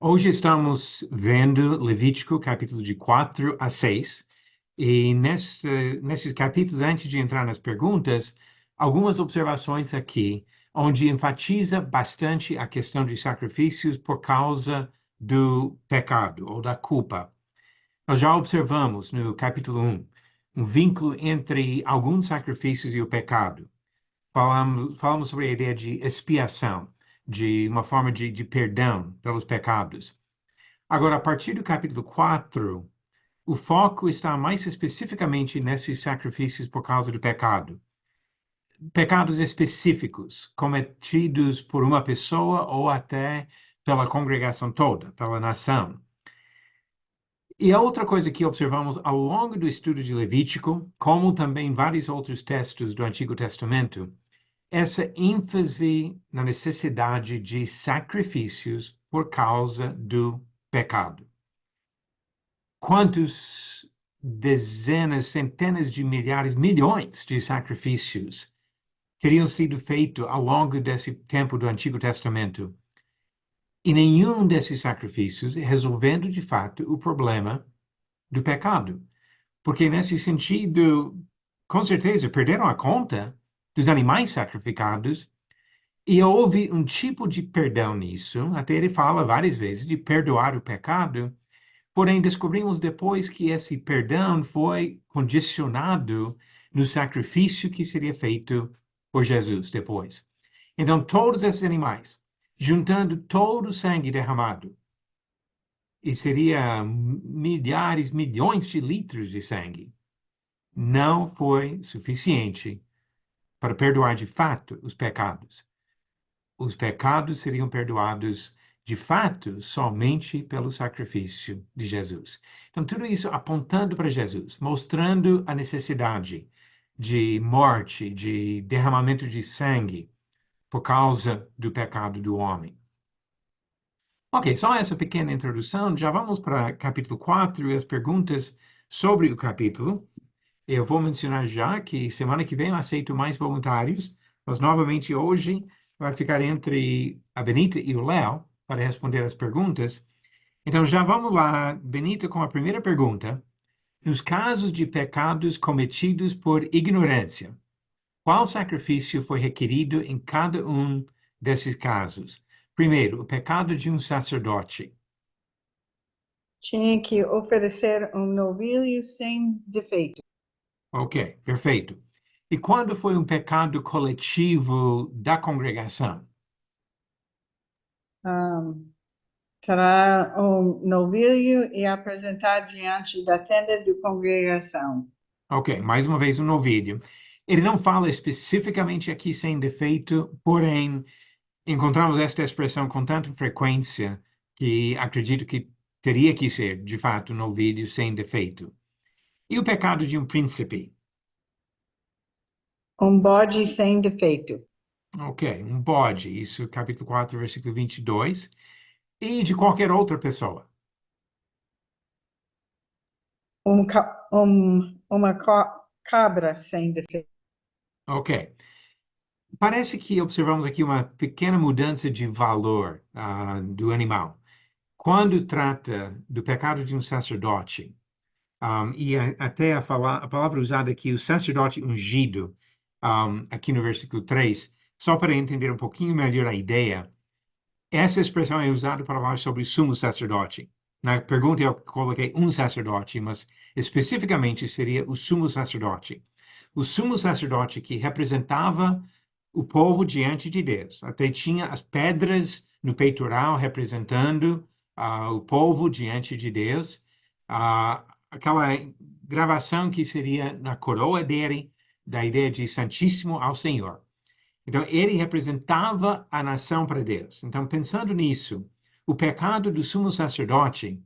Hoje estamos vendo Levítico, capítulo de 4 a 6, e nesses capítulos, antes de entrar nas perguntas, algumas observações aqui, onde enfatiza bastante a questão de sacrifícios por causa do pecado ou da culpa. Nós já observamos no capítulo 1 um vínculo entre alguns sacrifícios e o pecado. Falamos sobre a ideia de expiação, de uma forma de perdão pelos pecados. Agora, a partir do capítulo 4, o foco está mais especificamente nesses sacrifícios por causa do pecado. Pecados específicos, cometidos por uma pessoa ou até pela congregação toda, pela nação. E a outra coisa que observamos ao longo do estudo de Levítico, como também vários outros textos do Antigo Testamento, essa ênfase na necessidade de sacrifícios por causa do pecado. Quantos dezenas, centenas de milhares, milhões de sacrifícios teriam sido feitos ao longo desse tempo do Antigo Testamento? E nenhum desses sacrifícios resolvendo de fato o problema do pecado. Porque nesse sentido, com certeza, perderam a conta dos animais sacrificados e houve um tipo de perdão nisso. Até ele fala várias vezes de perdoar o pecado. Porém, descobrimos depois que esse perdão foi condicionado no sacrifício que seria feito por Jesus depois. Então, todos esses animais, juntando todo o sangue derramado, e seria milhares, milhões de litros de sangue, não foi suficiente para perdoar de fato os pecados. Os pecados seriam perdoados de fato somente pelo sacrifício de Jesus. Então, tudo isso apontando para Jesus, mostrando a necessidade de morte, de derramamento de sangue por causa do pecado do homem. Ok, só essa pequena introdução, já vamos para capítulo 4 e as perguntas sobre o capítulo. Eu vou mencionar já que semana que vem eu aceito mais voluntários, mas novamente hoje vai ficar entre a Benita e o Léo para responder as perguntas. Então já vamos lá, Benita, com a primeira pergunta. Nos casos de pecados cometidos por ignorância, qual sacrifício foi requerido em cada um desses casos? Primeiro, o pecado de um sacerdote. Tinha que oferecer um novilho sem defeito. Ok, perfeito. E quando foi um pecado coletivo da congregação? Será um novilho e apresentar diante da tenda de congregação. Ok, mais uma vez um novilho. Ele não fala especificamente aqui sem defeito, porém, encontramos esta expressão com tanta frequência que acredito que teria que ser, de fato, um novilho sem defeito. E o pecado de um príncipe? Um bode sem defeito. Ok, um bode, isso capítulo 4, versículo 22. E de qualquer outra pessoa? Uma cabra sem defeito. Ok. Parece que observamos aqui uma pequena mudança de valor do animal. Quando trata do pecado de um sacerdote, até a palavra usada aqui, o sacerdote ungido, aqui no versículo 3, só para entender um pouquinho melhor a ideia, essa expressão é usada para falar sobre o sumo sacerdote. Na pergunta eu coloquei um sacerdote, mas especificamente seria o sumo sacerdote. O sumo sacerdote que representava o povo diante de Deus. Até tinha as pedras no peitoral representando o povo diante de Deus. Aquela gravação que seria na coroa dele, da ideia de Santíssimo ao Senhor. Então, ele representava a nação para Deus. Então, pensando nisso, o pecado do sumo sacerdote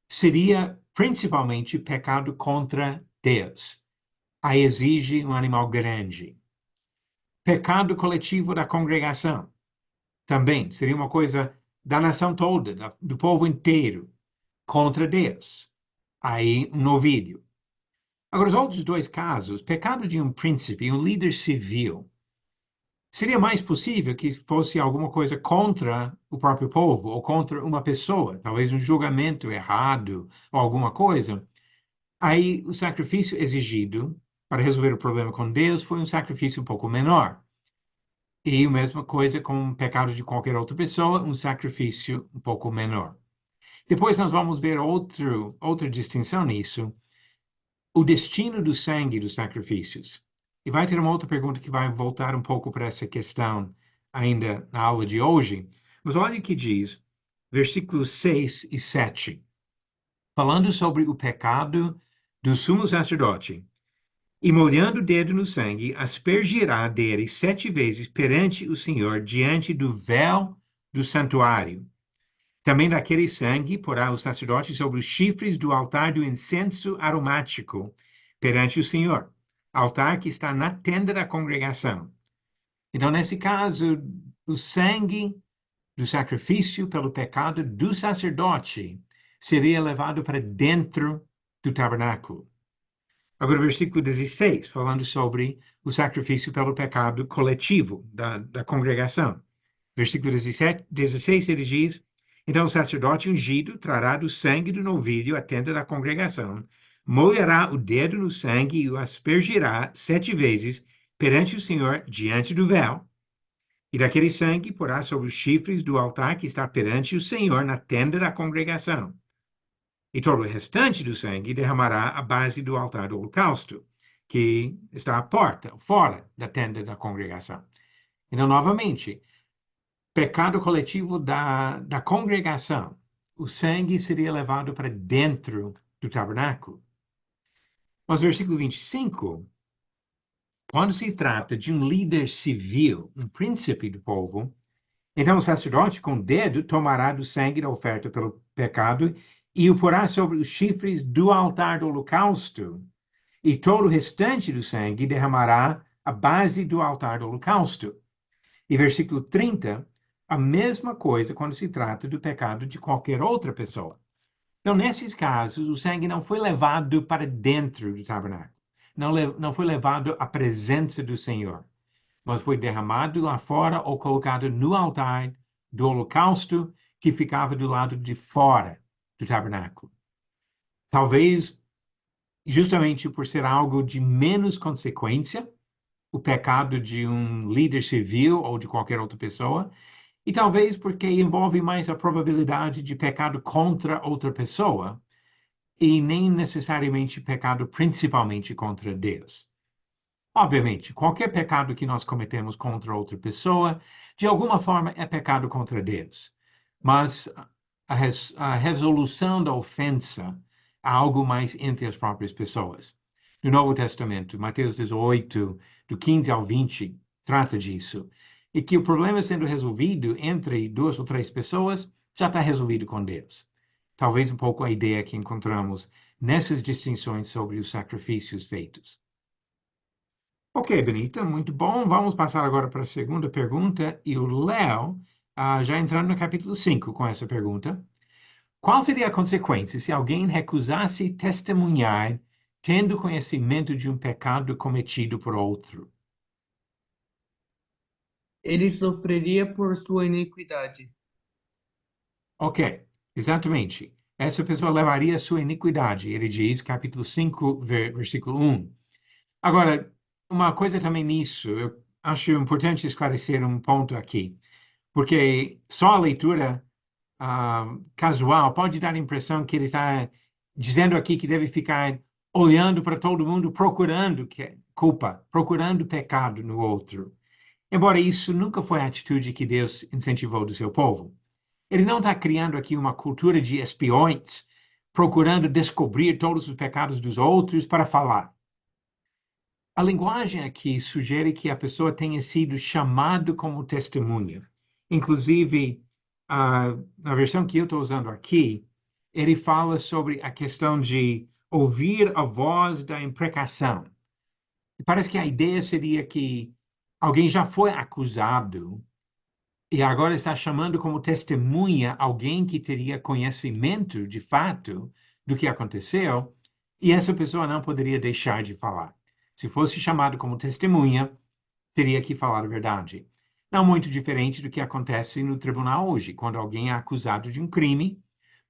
seria principalmente pecado contra Deus. Aí exige um animal grande. Pecado coletivo da congregação também seria uma coisa da nação toda, do povo inteiro, contra Deus. Aí um novilho. Agora, os outros dois casos, pecado de um príncipe, um líder civil, Seria mais possível que fosse alguma coisa contra o próprio povo ou contra uma pessoa, talvez um julgamento errado ou alguma coisa. Aí o sacrifício exigido para resolver o problema com Deus foi um sacrifício um pouco menor. E a mesma coisa com o pecado de qualquer outra pessoa, um sacrifício um pouco menor. Depois nós vamos ver outra distinção nisso, o destino do sangue dos sacrifícios. E vai ter uma outra pergunta que vai voltar um pouco para essa questão ainda na aula de hoje. Mas olha o que diz, versículos 6 e 7. Falando sobre o pecado do sumo sacerdote. E molhando o dedo no sangue, aspergirá dele 7 vezes perante o Senhor diante do véu do santuário. Também daquele sangue porá o sacerdote sobre os chifres do altar do incenso aromático perante o Senhor, altar que está na tenda da congregação. Então, nesse caso, o sangue do sacrifício pelo pecado do sacerdote seria levado para dentro do tabernáculo. Agora, versículo 16, falando sobre o sacrifício pelo pecado coletivo da congregação. Versículo 16, ele diz: Então o sacerdote ungido trará do sangue do novilho à tenda da congregação, molhará o dedo no sangue e o aspergirá 7 vezes perante o Senhor diante do véu. E daquele sangue porá sobre os chifres do altar que está perante o Senhor na tenda da congregação. E todo o restante do sangue derramará à base do altar do holocausto, que está à porta, fora da tenda da congregação. Então, novamente, pecado coletivo da congregação. O sangue seria levado para dentro do tabernáculo. Mas versículo 25, quando se trata de um líder civil, um príncipe do povo, então o sacerdote com o dedo tomará do sangue da oferta pelo pecado e o porá sobre os chifres do altar do holocausto, e todo o restante do sangue derramará à base do altar do holocausto. E versículo 30, a mesma coisa quando se trata do pecado de qualquer outra pessoa. Então, nesses casos, o sangue não foi levado para dentro do tabernáculo, não foi levado à presença do Senhor, mas foi derramado lá fora ou colocado no altar do holocausto que ficava do lado de fora do tabernáculo. Talvez, justamente por ser algo de menos consequência, o pecado de um líder civil ou de qualquer outra pessoa, e talvez porque envolve mais a probabilidade de pecado contra outra pessoa e nem necessariamente pecado principalmente contra Deus. Obviamente, qualquer pecado que nós cometemos contra outra pessoa, de alguma forma é pecado contra Deus. Mas a resolução da ofensa é algo mais entre as próprias pessoas. No Novo Testamento, Mateus 18, do 15 ao 20, trata disso. E que o problema sendo resolvido entre 2 ou 3 pessoas já está resolvido com Deus. Talvez um pouco a ideia que encontramos nessas distinções sobre os sacrifícios feitos. Ok, Benita, muito bom. Vamos passar agora para a segunda pergunta. E o Léo, já entrando no capítulo 5 com essa pergunta. Qual seria a consequência se alguém recusasse testemunhar tendo conhecimento de um pecado cometido por outro? Ele sofreria por sua iniquidade. Ok, exatamente. Essa pessoa levaria a sua iniquidade, ele diz, capítulo 5, versículo 1. Agora, uma coisa também nisso, eu acho importante esclarecer um ponto aqui, porque só a leitura casual pode dar a impressão que ele está dizendo aqui que deve ficar olhando para todo mundo, procurando culpa, procurando pecado no outro. Embora isso nunca foi a atitude que Deus incentivou do seu povo. Ele não está criando aqui uma cultura de espiões, procurando descobrir todos os pecados dos outros para falar. A linguagem aqui sugere que a pessoa tenha sido chamado como testemunha. Inclusive, na versão que eu estou usando aqui, ele fala sobre a questão de ouvir a voz da imprecação. Parece que a ideia seria que alguém já foi acusado e agora está chamando como testemunha alguém que teria conhecimento de fato do que aconteceu, e essa pessoa não poderia deixar de falar. Se fosse chamado como testemunha, teria que falar a verdade. Não muito diferente do que acontece no tribunal hoje, quando alguém é acusado de um crime,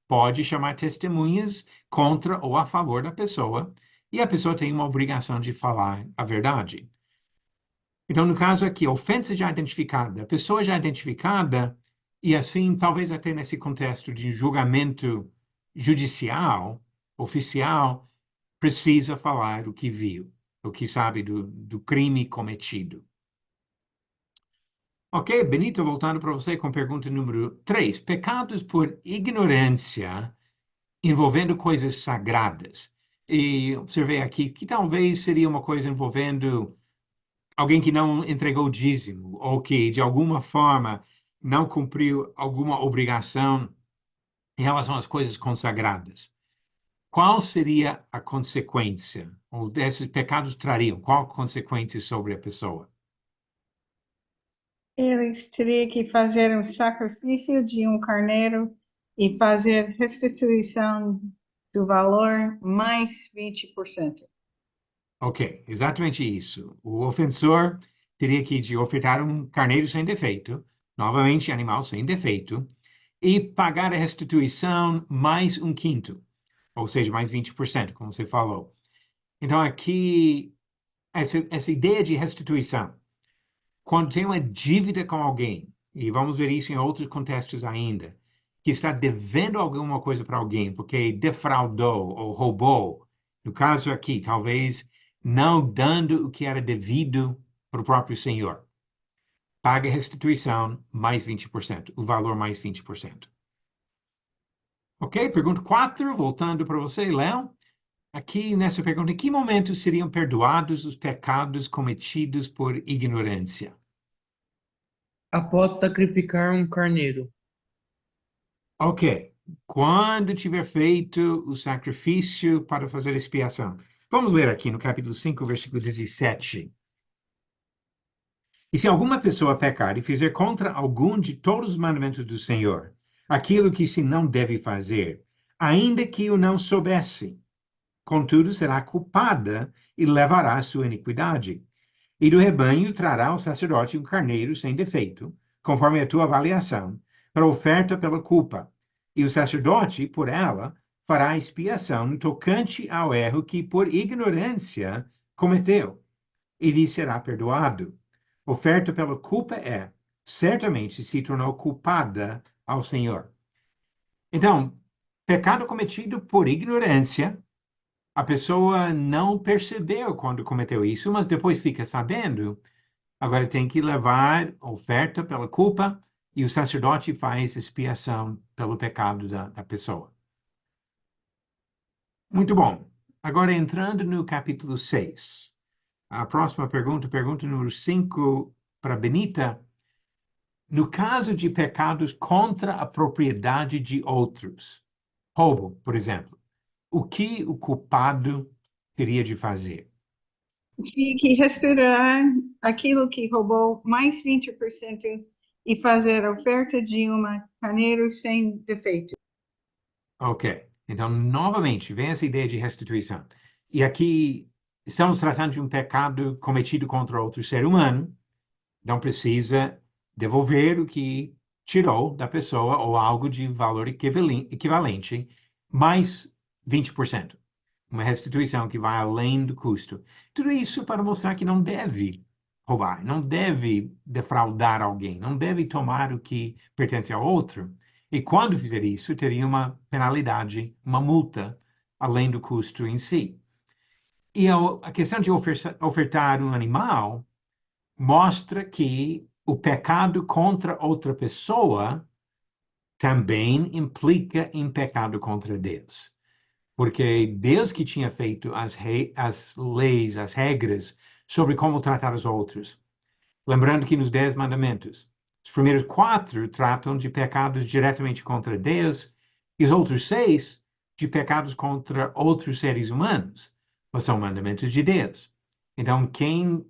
pode chamar testemunhas contra ou a favor da pessoa, e a pessoa tem uma obrigação de falar a verdade. Então, no caso aqui, ofensa já identificada, a pessoa já identificada, e assim, talvez até nesse contexto de julgamento judicial, oficial, precisa falar o que viu, o que sabe do crime cometido. Ok, Benito, voltando para você com pergunta número 3. Pecados por ignorância envolvendo coisas sagradas. E observei aqui que talvez seria uma coisa envolvendo alguém que não entregou dízimo, ou que, de alguma forma, não cumpriu alguma obrigação em relação às coisas consagradas. Qual seria a consequência? Ou desses pecados trariam? Qual a consequência sobre a pessoa? Eles teriam que fazer um sacrifício de um carneiro e fazer restituição do valor mais 20%. Ok, exatamente isso. O ofensor teria que ofertar um carneiro sem defeito, novamente animal sem defeito, e pagar a restituição mais um quinto, ou seja, mais 20%, como você falou. Então, aqui, essa ideia de restituição, quando tem uma dívida com alguém, e vamos ver isso em outros contextos ainda, que está devendo alguma coisa para alguém porque defraudou ou roubou, no caso aqui, talvez não dando o que era devido para o próprio senhor. Paga a restituição mais 20%, o valor mais 20%. Ok? Pergunta 4, voltando para você, Léo. Aqui nessa pergunta, em que momento seriam perdoados os pecados cometidos por ignorância? Após sacrificar um carneiro. Ok. Quando tiver feito o sacrifício para fazer expiação. Vamos ler aqui no capítulo 5, versículo 17. E se alguma pessoa pecar e fizer contra algum de todos os mandamentos do Senhor, aquilo que se não deve fazer, ainda que o não soubesse, contudo será culpada e levará a sua iniquidade. E do rebanho trará ao sacerdote um carneiro sem defeito, conforme a tua avaliação, para oferta pela culpa. E o sacerdote, por ela, fará expiação no tocante ao erro que, por ignorância, cometeu, e lhe será perdoado. Oferta pela culpa é, certamente se tornou culpada ao Senhor. Então, pecado cometido por ignorância, a pessoa não percebeu quando cometeu isso, mas depois fica sabendo. Agora tem que levar oferta pela culpa e o sacerdote faz expiação pelo pecado da pessoa. Muito bom. Agora entrando no capítulo 6. A próxima pergunta, pergunta número 5 para Benita. No caso de pecados contra a propriedade de outros, roubo, por exemplo, o que o culpado teria de fazer? Tinha que restaurar aquilo que roubou mais 20% e fazer a oferta de uma carneiro sem defeito. Ok. Então, novamente, vem essa ideia de restituição. E aqui estamos tratando de um pecado cometido contra outro ser humano. Não precisa devolver o que tirou da pessoa ou algo de valor equivalente, mais 20%. Uma restituição que vai além do custo. Tudo isso para mostrar que não deve roubar, não deve defraudar alguém, não deve tomar o que pertence ao outro. E quando fizer isso, teria uma penalidade, uma multa, além do custo em si. E a questão de ofertar um animal mostra que o pecado contra outra pessoa também implica em pecado contra Deus. Porque Deus que tinha feito as leis, as regras sobre como tratar os outros. Lembrando que nos 10 mandamentos, os primeiros 4 tratam de pecados diretamente contra Deus e os outros 6 de pecados contra outros seres humanos, mas são mandamentos de Deus. Então, quem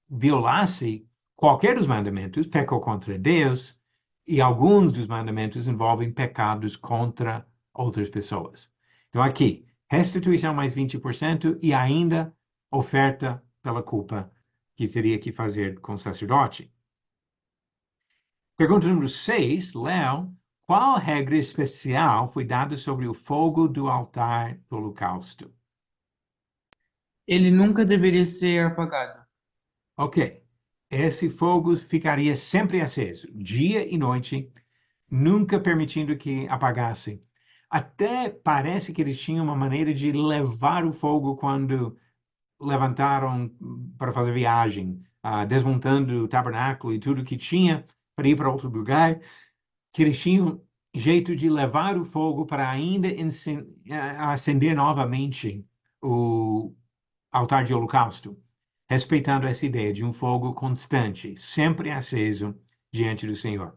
violasse qualquer dos mandamentos pecou contra Deus e alguns dos mandamentos envolvem pecados contra outras pessoas. Então, aqui, restituição mais 20% e ainda oferta pela culpa que teria que fazer com o sacerdote. Pergunta número 6, Léo. Qual regra especial foi dada sobre o fogo do altar do holocausto? Ele nunca deveria ser apagado. Ok. Esse fogo ficaria sempre aceso, dia e noite, nunca permitindo que apagasse. Até parece que eles tinham uma maneira de levar o fogo quando levantaram para fazer viagem, desmontando o tabernáculo e tudo que tinha para ir para outro lugar, que eles tinham jeito de levar o fogo para ainda acender novamente o altar de holocausto, respeitando essa ideia de um fogo constante, sempre aceso diante do Senhor.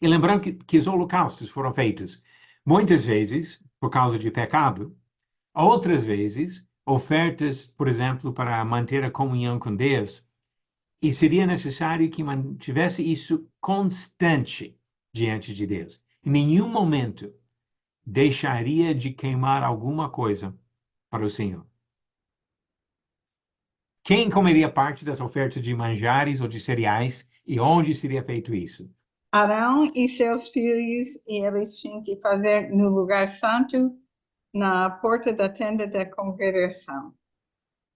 E lembrando que os holocaustos foram feitos muitas vezes por causa de pecado, outras vezes ofertas, por exemplo, para manter a comunhão com Deus, e seria necessário que mantivesse isso constante diante de Deus. Em nenhum momento deixaria de queimar alguma coisa para o Senhor. Quem comeria parte das ofertas de manjares ou de cereais e onde seria feito isso? Arão e seus filhos, e eles tinham que fazer no lugar santo, na porta da tenda da congregação.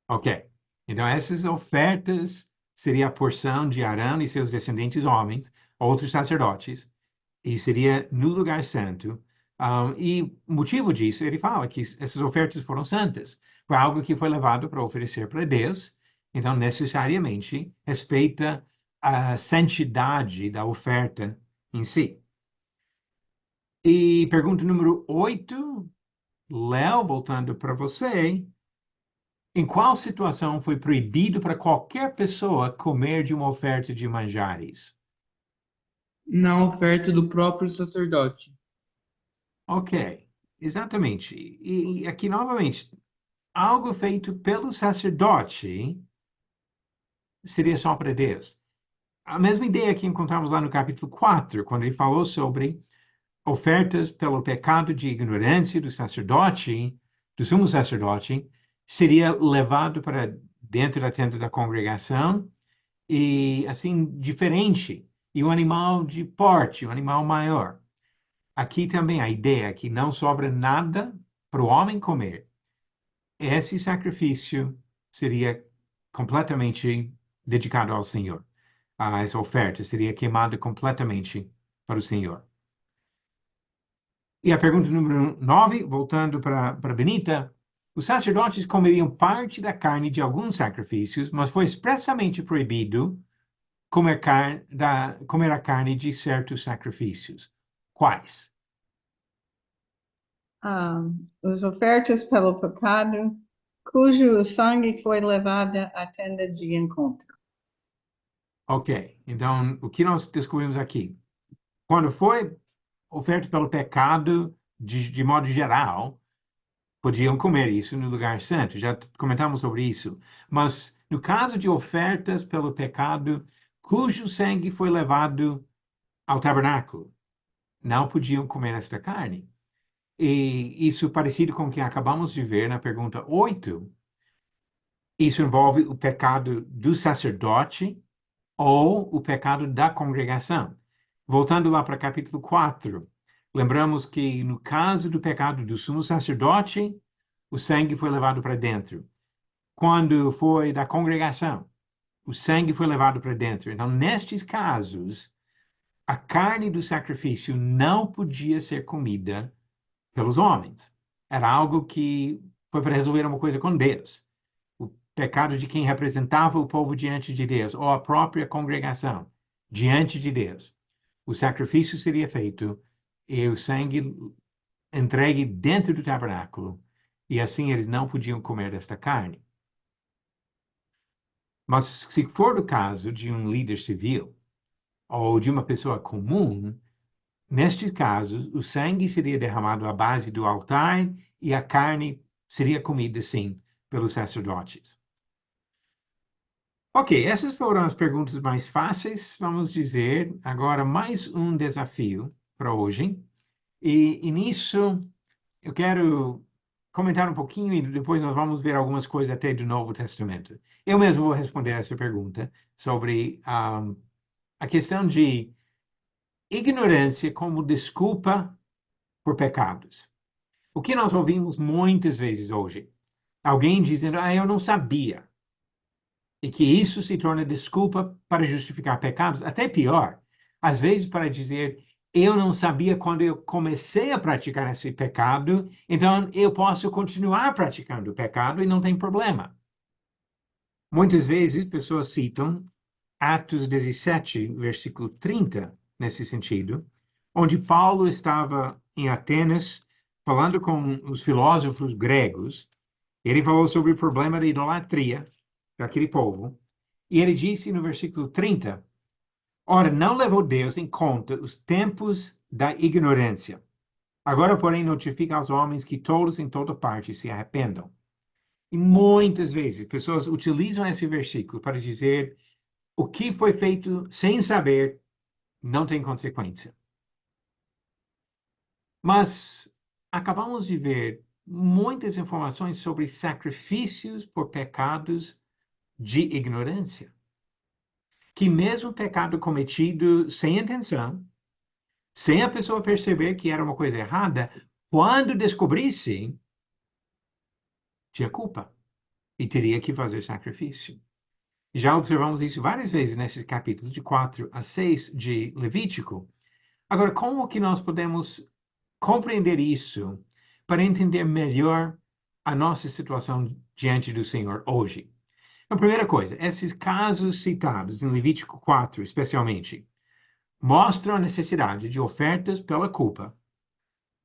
Ok. Então, essas ofertas seria a porção de Arão e seus descendentes homens, outros sacerdotes, e seria no lugar santo. E o motivo disso, ele fala que essas ofertas foram santas. Foi algo que foi levado para oferecer para Deus, então necessariamente respeita a santidade da oferta em si. E pergunta número 8, Léo, voltando para você. Em qual situação foi proibido para qualquer pessoa comer de uma oferta de manjares? Na oferta do próprio sacerdote. Ok, exatamente. E aqui novamente, algo feito pelo sacerdote seria só para Deus. A mesma ideia que encontramos lá no capítulo 4, quando ele falou sobre ofertas pelo pecado de ignorância do sacerdote, do sumo sacerdote, seria levado para dentro da tenda da congregação e assim diferente, e um animal de porte, um animal maior. Aqui também a ideia é que não sobra nada para o homem comer. Esse sacrifício seria completamente dedicado ao Senhor. Essa oferta seria queimada completamente para o Senhor. E a pergunta número 9, voltando para Benita, os sacerdotes comeriam parte da carne de alguns sacrifícios, mas foi expressamente proibido comer a carne de certos sacrifícios. Quais? Os ofertas pelo pecado, cujo sangue foi levado à tenda de encontro. Ok, então o que nós descobrimos aqui? Quando foi oferta pelo pecado, de modo geral, podiam comer isso no lugar santo, já comentamos sobre isso. Mas no caso de ofertas pelo pecado, cujo sangue foi levado ao tabernáculo, não podiam comer esta carne. E isso parecido com o que acabamos de ver na pergunta 8, isso envolve o pecado do sacerdote ou o pecado da congregação. Voltando lá para capítulo 4, lembramos que no caso do pecado do sumo sacerdote, o sangue foi levado para dentro. Quando foi da congregação, o sangue foi levado para dentro. Então, nestes casos, a carne do sacrifício não podia ser comida pelos homens. Era algo que foi para resolver uma coisa com Deus. O pecado de quem representava o povo diante de Deus, ou a própria congregação diante de Deus. O sacrifício seria feito e o sangue entregue dentro do tabernáculo, e assim eles não podiam comer desta carne. Mas se for o caso de um líder civil ou de uma pessoa comum, nestes casos, o sangue seria derramado à base do altar e a carne seria comida, sim, pelos sacerdotes. Ok, essas foram as perguntas mais fáceis, vamos dizer. Agora, mais um desafio para hoje. E nisso, eu quero comentar um pouquinho e depois nós vamos ver algumas coisas até do Novo Testamento. Eu mesmo vou responder essa pergunta sobre a questão de ignorância como desculpa por pecados. O que nós ouvimos muitas vezes hoje? Alguém dizendo, eu não sabia. E que isso se torna desculpa para justificar pecados. Até pior, às vezes para dizer, eu não sabia quando eu comecei a praticar esse pecado, então eu posso continuar praticando o pecado e não tem problema. Muitas vezes pessoas citam Atos 17, versículo 30, nesse sentido, onde Paulo estava em Atenas falando com os filósofos gregos. Ele falou sobre o problema da idolatria daquele povo, e ele disse no versículo 30, ora, não levou Deus em conta os tempos da ignorância. Agora, porém, notifica aos homens que todos em toda parte se arrependam. E muitas vezes pessoas utilizam esse versículo para dizer o que foi feito sem saber não tem consequência. Mas acabamos de ver muitas informações sobre sacrifícios por pecados de ignorância. Que mesmo pecado cometido sem intenção, sem a pessoa perceber que era uma coisa errada, quando descobrisse, tinha culpa e teria que fazer sacrifício. Já observamos isso várias vezes nesses capítulos de 4 a 6 de Levítico. Agora, como que nós podemos compreender isso para entender melhor a nossa situação diante do Senhor hoje? A primeira coisa, esses casos citados em Levítico 4, especialmente, mostram a necessidade de ofertas pela culpa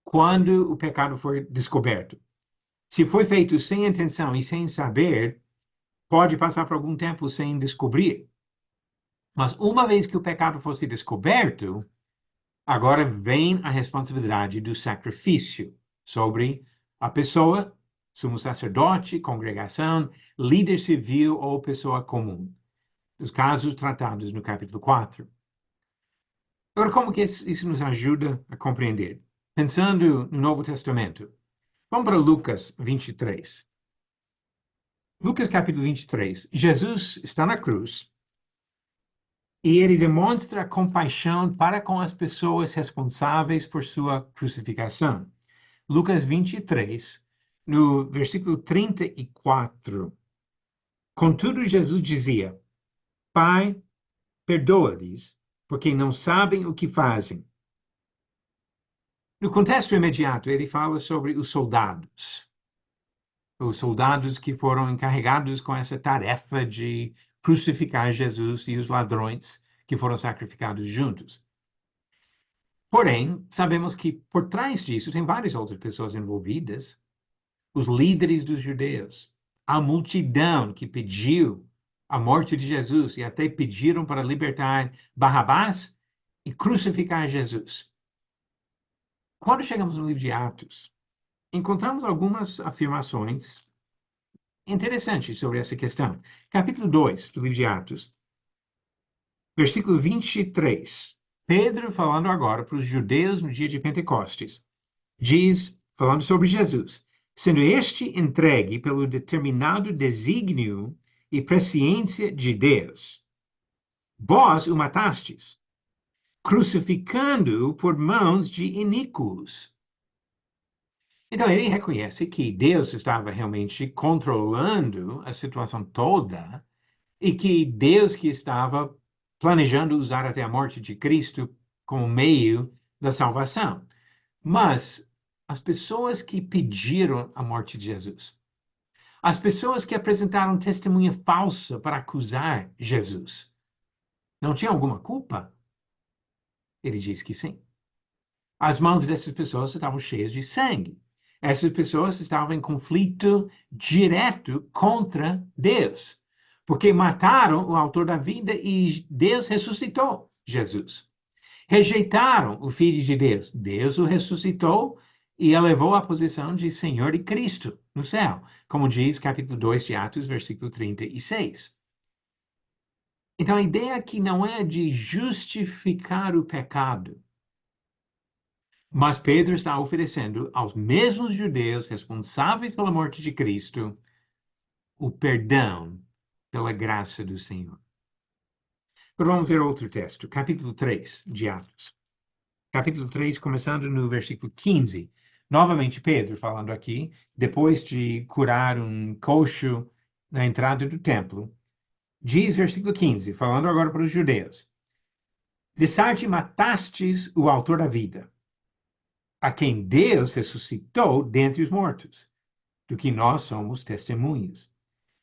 quando o pecado for descoberto. Se foi feito sem intenção e sem saber, pode passar por algum tempo sem descobrir. Mas uma vez que o pecado fosse descoberto, agora vem a responsabilidade do sacrifício sobre a pessoa, sumo sacerdote, congregação, líder civil ou pessoa comum. Os casos tratados no capítulo 4. Agora, como que isso nos ajuda a compreender? Pensando no Novo Testamento, vamos para Lucas 23. Lucas capítulo 23. Jesus está na cruz e ele demonstra compaixão para com as pessoas responsáveis por sua crucificação. Lucas 23, no versículo 34. Contudo, Jesus dizia, Pai, perdoa-lhes, porque não sabem o que fazem. No contexto imediato, ele fala sobre os soldados que foram encarregados com essa tarefa de crucificar Jesus e os ladrões que foram sacrificados juntos. Porém, sabemos que por trás disso tem várias outras pessoas envolvidas, os líderes dos judeus, a multidão que pediu a morte de Jesus e até pediram para libertar Barrabás e crucificar Jesus. Quando chegamos no livro de Atos, encontramos algumas afirmações interessantes sobre essa questão. Capítulo 2 do livro de Atos, versículo 23. Pedro, falando agora para os judeus no dia de Pentecostes, diz, falando sobre Jesus, sendo este entregue pelo determinado desígnio e presciência de Deus. Vós o matastes, crucificando-o por mãos de iníquos. Então, ele reconhece que Deus estava realmente controlando a situação toda e que Deus que estava planejando usar até a morte de Cristo como meio da salvação. Mas as pessoas que pediram a morte de Jesus, as pessoas que apresentaram testemunha falsa para acusar Jesus, não tinham alguma culpa? Ele diz que sim. As mãos dessas pessoas estavam cheias de sangue. Essas pessoas estavam em conflito direto contra Deus, porque mataram o autor da vida e Deus ressuscitou Jesus. Rejeitaram o Filho de Deus. Deus o ressuscitou e elevou à posição de Senhor e Cristo no céu, como diz capítulo 2 de Atos, versículo 36. Então, a ideia aqui não é de justificar o pecado, mas Pedro está oferecendo aos mesmos judeus responsáveis pela morte de Cristo o perdão pela graça do Senhor. Agora vamos ver outro texto, capítulo 3 de Atos. capítulo 3, começando no versículo 15. Novamente, Pedro falando aqui, depois de curar um coxo na entrada do templo, diz versículo 15, falando agora para os judeus: de Sarte matastes o autor da vida, a quem Deus ressuscitou dentre os mortos, do que nós somos testemunhas.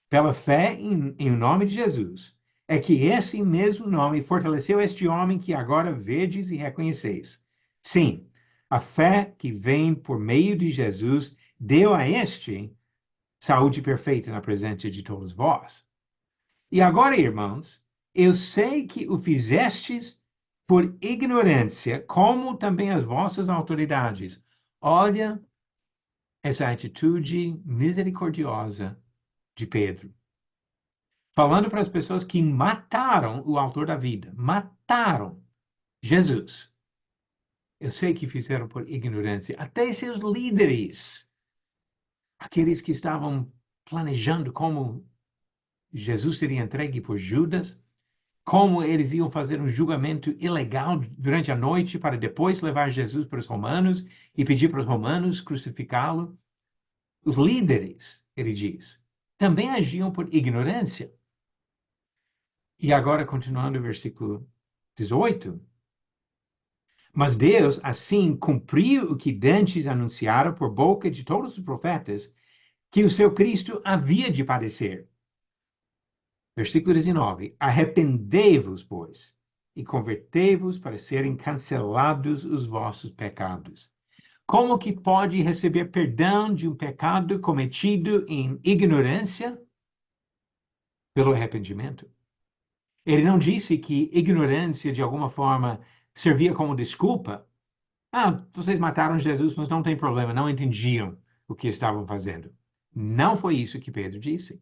Pela fé em nome de Jesus, é que esse mesmo nome fortaleceu este homem que agora vedes e reconheceis. Sim, a fé que vem por meio de Jesus deu a este saúde perfeita na presença de todos vós. E agora, irmãos, eu sei que o fizestes por ignorância, como também as vossas autoridades. Olha essa atitude misericordiosa de Pedro, falando para as pessoas que mataram o autor da vida, mataram Jesus. Eu sei que fizeram por ignorância, até seus líderes, aqueles que estavam planejando como Jesus seria entregue por Judas, como eles iam fazer um julgamento ilegal durante a noite para depois levar Jesus para os romanos e pedir para os romanos crucificá-lo. Os líderes, ele diz, também agiam por ignorância. E agora, continuando o versículo 18. Mas Deus, assim, cumpriu o que dantes anunciara por boca de todos os profetas, que o seu Cristo havia de padecer. Versículo 19. Arrependei-vos, pois, e convertei-vos para serem cancelados os vossos pecados. Como que pode receber perdão de um pecado cometido em ignorância? Pelo arrependimento. Ele não disse que ignorância, de alguma forma, servia como desculpa. Ah, vocês mataram Jesus, mas não tem problema, não entendiam o que estavam fazendo. Não foi isso que Pedro disse.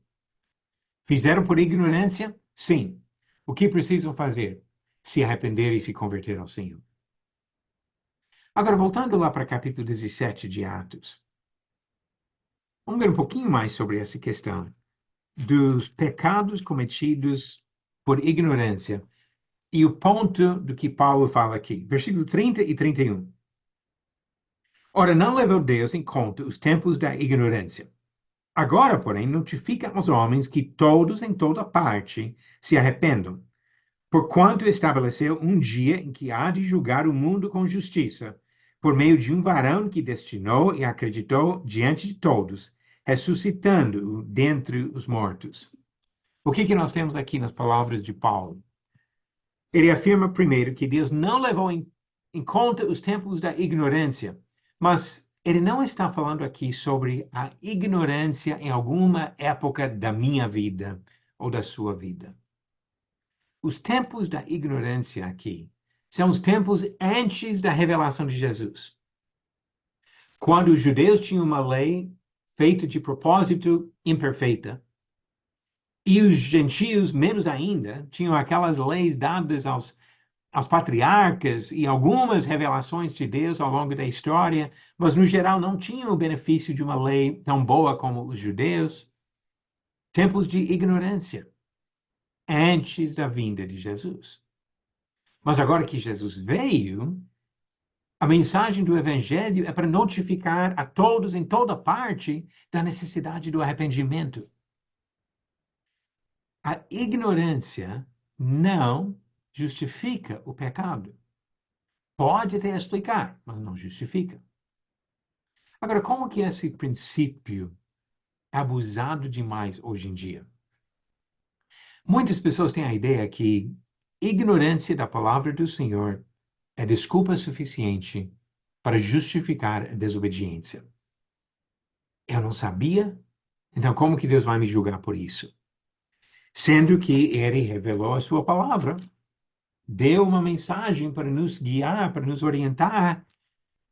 Fizeram por ignorância? Sim. O que precisam fazer? Se arrepender e se converter ao Senhor. Agora, voltando lá para capítulo 17 de Atos. Vamos ver um pouquinho mais sobre essa questão dos pecados cometidos por ignorância e o ponto do que Paulo fala aqui. Versículo 30 e 31. Ora, não levou Deus em conta os tempos da ignorância. Agora, porém, notifica aos homens que todos em toda parte se arrependam, porquanto estabeleceu um dia em que há de julgar o mundo com justiça, por meio de um varão que destinou e acreditou diante de todos, ressuscitando-o dentre os mortos. O que nós temos aqui nas palavras de Paulo? Ele afirma primeiro que Deus não levou em conta os tempos da ignorância, mas ele não está falando aqui sobre a ignorância em alguma época da minha vida ou da sua vida. Os tempos da ignorância aqui são os tempos antes da revelação de Jesus. Quando os judeus tinham uma lei feita de propósito imperfeita, e os gentios, menos ainda, tinham aquelas leis dadas aos patriarcas e algumas revelações de Deus ao longo da história, mas no geral não tinham o benefício de uma lei tão boa como os judeus. Tempos de ignorância, antes da vinda de Jesus. Mas agora que Jesus veio, a mensagem do Evangelho é para notificar a todos em toda parte da necessidade do arrependimento. A ignorância não justifica o pecado. Pode até explicar, mas não justifica. Agora, como que esse princípio é abusado demais hoje em dia? Muitas pessoas têm a ideia que ignorância da palavra do Senhor é desculpa suficiente para justificar a desobediência. Eu não sabia, então como que Deus vai me julgar por isso? Sendo que ele revelou a sua palavra, deu uma mensagem para nos guiar, para nos orientar,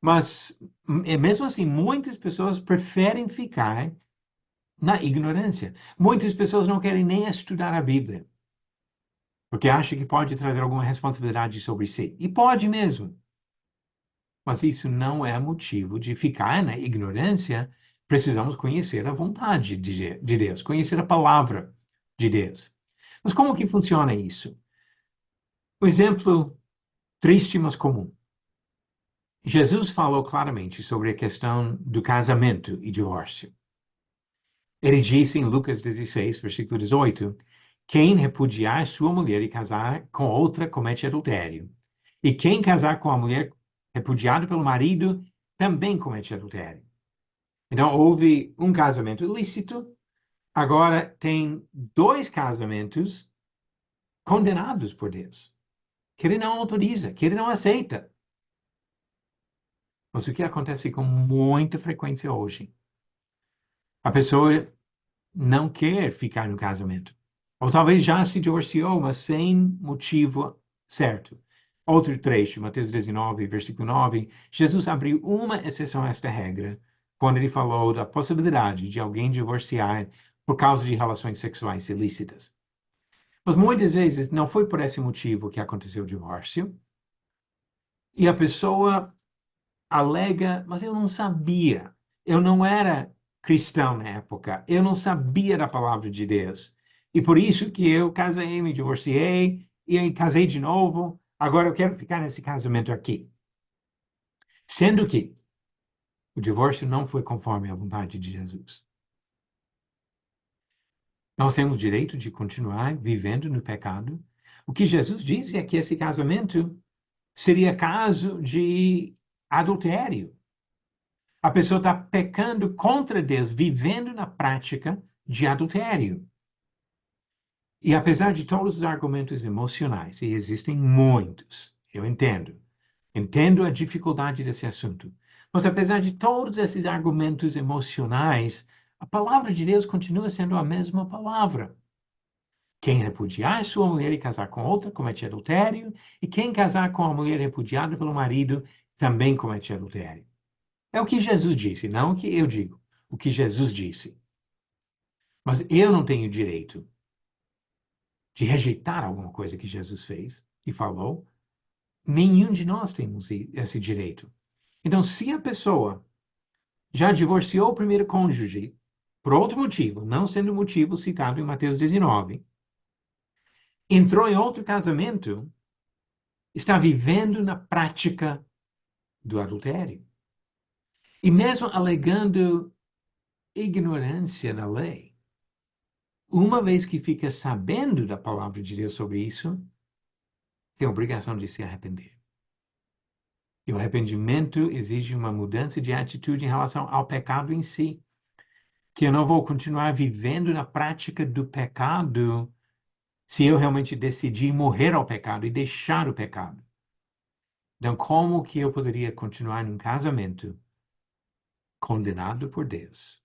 mas mesmo assim, muitas pessoas preferem ficar na ignorância. Muitas pessoas não querem nem estudar a Bíblia, porque acham que pode trazer alguma responsabilidade sobre si. E pode mesmo. Mas isso não é motivo de ficar na ignorância. Precisamos conhecer a vontade de Deus, conhecer a palavra de Deus. Mas como que funciona isso? Um exemplo triste, mas comum. Jesus falou claramente sobre a questão do casamento e divórcio. Ele disse em Lucas 16, versículo 18, quem repudiar sua mulher e casar com outra comete adultério. E quem casar com a mulher repudiada pelo marido também comete adultério. Então, houve um casamento ilícito, agora tem dois casamentos condenados por Deus, que ele não autoriza, que ele não aceita. Mas o que acontece com muita frequência hoje? A pessoa não quer ficar no casamento. Ou talvez já se divorciou, mas sem motivo certo. Outro trecho, Mateus 19, versículo 9, Jesus abriu uma exceção a esta regra, quando ele falou da possibilidade de alguém divorciar por causa de relações sexuais ilícitas. Mas muitas vezes não foi por esse motivo que aconteceu o divórcio, e a pessoa alega, mas eu não sabia, eu não era cristão na época, eu não sabia da palavra de Deus. E por isso que eu casei, me divorciei, e aí casei de novo, agora eu quero ficar nesse casamento aqui. Sendo que o divórcio não foi conforme a vontade de Jesus. Nós temos o direito de continuar vivendo no pecado. O que Jesus disse é que esse casamento seria caso de adultério. A pessoa está pecando contra Deus, vivendo na prática de adultério. E apesar de todos os argumentos emocionais, e existem muitos, eu entendo a dificuldade desse assunto, mas apesar de todos esses argumentos emocionais, a palavra de Deus continua sendo a mesma palavra. Quem repudiar sua mulher e casar com outra comete adultério, e quem casar com a mulher repudiada pelo marido também comete adultério. É o que Jesus disse, não o que eu digo. O que Jesus disse. Mas eu não tenho direito de rejeitar alguma coisa que Jesus fez e falou. Nenhum de nós temos esse direito. Então, se a pessoa já divorciou o primeiro cônjuge por outro motivo, não sendo o motivo citado em Mateus 19, entrou em outro casamento, está vivendo na prática do adultério. E mesmo alegando ignorância na lei, uma vez que fica sabendo da palavra de Deus sobre isso, tem a obrigação de se arrepender. E o arrependimento exige uma mudança de atitude em relação ao pecado em si. Que eu não vou continuar vivendo na prática do pecado se eu realmente decidir morrer ao pecado e deixar o pecado. Então, como que eu poderia continuar num casamento condenado por Deus,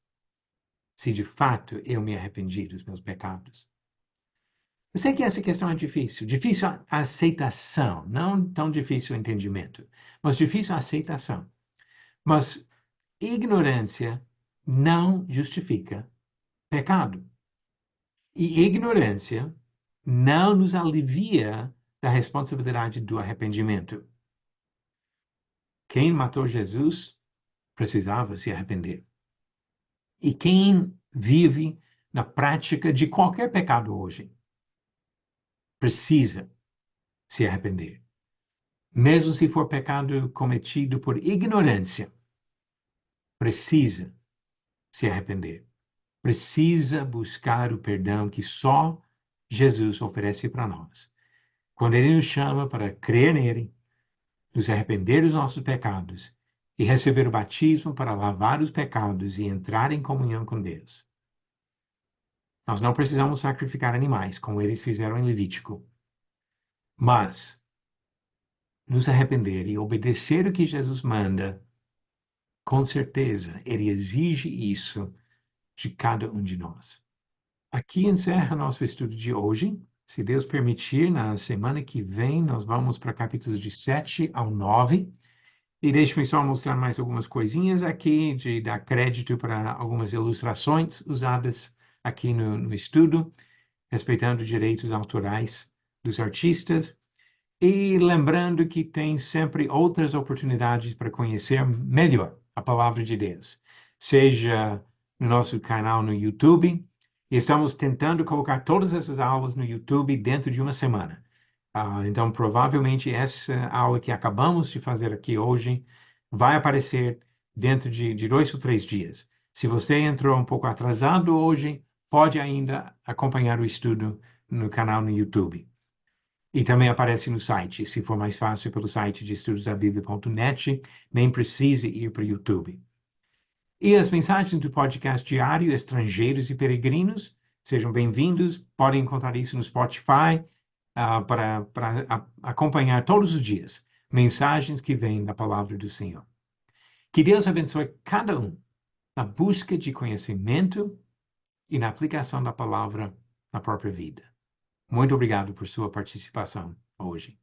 se de fato eu me arrependi dos meus pecados? Eu sei que essa questão é difícil a aceitação, não tão difícil o entendimento, mas difícil a aceitação. Mas ignorância não justifica pecado. E ignorância não nos alivia da responsabilidade do arrependimento. Quem matou Jesus precisava se arrepender. E quem vive na prática de qualquer pecado hoje precisa se arrepender. Mesmo se for pecado cometido por ignorância, precisa se arrepender. Precisa buscar o perdão que só Jesus oferece para nós. Quando Ele nos chama para crer nele, nos arrepender dos nossos pecados e receber o batismo para lavar os pecados e entrar em comunhão com Deus. Nós não precisamos sacrificar animais, como eles fizeram em Levítico. Mas nos arrepender e obedecer o que Jesus manda, com certeza, Ele exige isso de cada um de nós. Aqui encerra nosso estudo de hoje. Se Deus permitir, na semana que vem, nós vamos para capítulos de 7 ao 9. E deixe-me só mostrar mais algumas coisinhas aqui, de dar crédito para algumas ilustrações usadas aqui no estudo, respeitando os direitos autorais dos artistas. E lembrando que tem sempre outras oportunidades para conhecer melhor a palavra de Deus. Seja no nosso canal no YouTube, e estamos tentando colocar todas essas aulas no YouTube dentro de uma semana. Então, provavelmente, essa aula que acabamos de fazer aqui hoje vai aparecer dentro de 2 ou 3 dias. Se você entrou um pouco atrasado hoje, pode ainda acompanhar o estudo no canal no YouTube. E também aparece no site, se for mais fácil, pelo site de estudosdabíblia.net, nem precise ir para o YouTube. E as mensagens do podcast diário, Estrangeiros e Peregrinos, sejam bem-vindos, podem encontrar isso no Spotify, para acompanhar todos os dias mensagens que vêm da palavra do Senhor. Que Deus abençoe cada um na busca de conhecimento e na aplicação da palavra na própria vida. Muito obrigado por sua participação hoje.